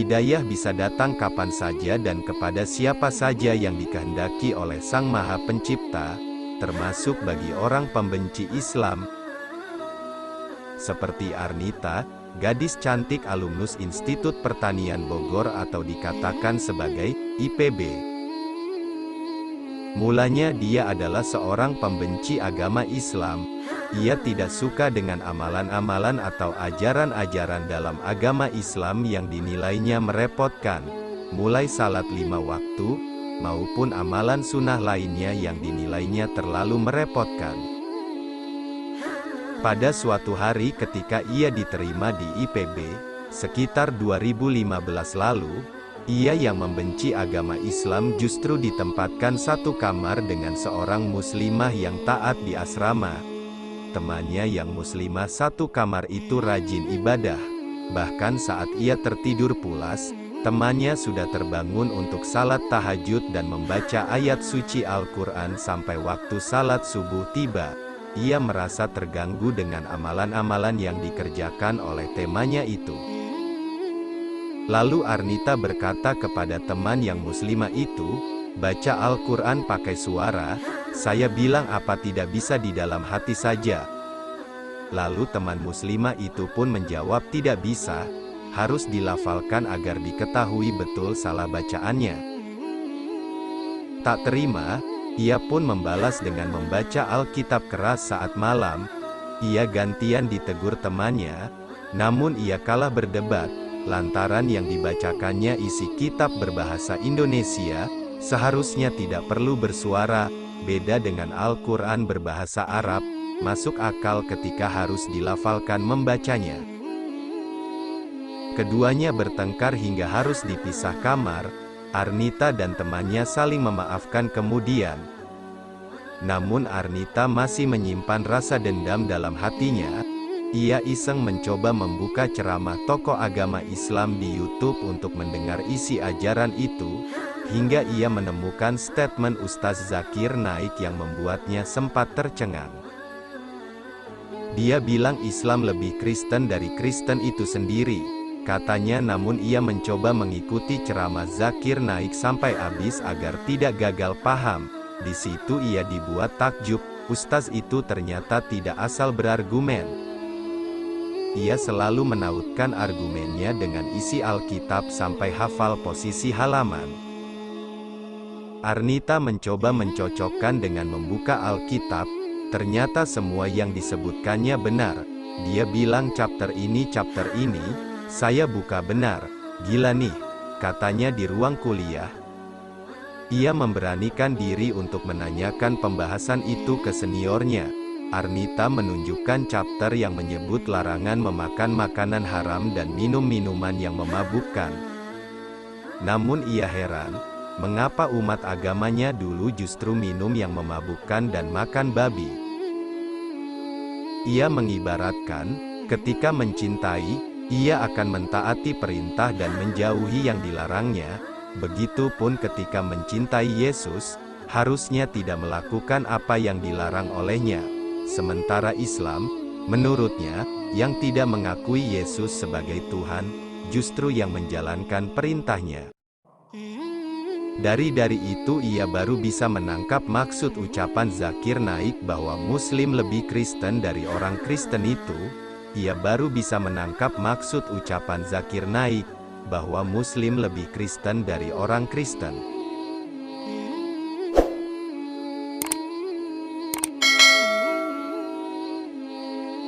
Hidayah bisa datang kapan saja dan kepada siapa saja yang dikehendaki oleh Sang Maha Pencipta, termasuk bagi orang pembenci Islam, seperti Arnita, gadis cantik alumnus Institut Pertanian Bogor atau dikatakan sebagai IPB. Mulanya dia adalah seorang pembenci agama Islam. Ia tidak suka dengan amalan-amalan atau ajaran-ajaran dalam agama Islam yang dinilainya merepotkan, mulai salat 5 waktu, maupun amalan sunnah lainnya yang dinilainya terlalu merepotkan. Pada suatu hari ketika ia diterima di IPB, sekitar 2015 lalu, ia yang membenci agama Islam justru ditempatkan satu kamar dengan seorang muslimah yang taat di asrama. Temannya yang muslimah satu kamar itu rajin ibadah. Bahkan saat ia tertidur pulas, temannya sudah terbangun untuk salat tahajud dan membaca ayat suci Al-Quran sampai waktu salat subuh tiba. Ia merasa terganggu dengan amalan-amalan yang dikerjakan oleh temannya itu. Lalu Arnita berkata kepada teman yang muslimah itu, "Baca Al-Quran pakai suara." Saya bilang, "Apa tidak bisa di dalam hati saja?" Lalu teman muslimah itu pun menjawab, "Tidak bisa, harus dilafalkan agar diketahui betul salah bacaannya." Tak terima, ia pun membalas dengan membaca Alkitab keras saat malam. Ia gantian ditegur temannya, namun ia kalah berdebat. Lantaran yang dibacakannya isi kitab berbahasa Indonesia, seharusnya tidak perlu bersuara, beda dengan Al-Quran berbahasa Arab, masuk akal ketika harus dilafalkan membacanya. Keduanya bertengkar hingga harus dipisah kamar. Arnita dan temannya saling memaafkan kemudian. Namun Arnita masih menyimpan rasa dendam dalam hatinya. Ia iseng mencoba membuka ceramah tokoh agama Islam di YouTube untuk mendengar isi ajaran itu, hingga ia menemukan statement Ustaz Zakir Naik yang membuatnya sempat tercengang. Dia bilang Islam lebih Kristen dari Kristen itu sendiri, katanya, namun ia mencoba mengikuti ceramah Zakir Naik sampai habis agar tidak gagal paham. Di situ ia dibuat takjub, Ustaz itu ternyata tidak asal berargumen. Ia selalu menautkan argumennya dengan isi Alkitab sampai hafal posisi halaman. Arnita mencoba mencocokkan dengan membuka Alkitab, ternyata semua yang disebutkannya benar. Dia bilang chapter ini, saya buka benar. Gila nih, katanya di ruang kuliah. Ia memberanikan diri untuk menanyakan pembahasan itu ke seniornya. Arnita menunjukkan chapter yang menyebut larangan memakan makanan haram dan minum minuman yang memabukkan. Namun ia heran, mengapa umat agamanya dulu justru minum yang memabukkan dan makan babi. Ia mengibaratkan, ketika mencintai, ia akan mentaati perintah dan menjauhi yang dilarangnya. Begitupun ketika mencintai Yesus, harusnya tidak melakukan apa yang dilarang olehnya. Sementara Islam, menurutnya, yang tidak mengakui Yesus sebagai Tuhan, justru yang menjalankan perintahnya. Dari itu ia baru bisa menangkap maksud ucapan Zakir Naik bahwa Muslim lebih Kristen dari orang Kristen itu. Ia baru bisa menangkap maksud ucapan Zakir Naik bahwa Muslim lebih Kristen dari orang Kristen.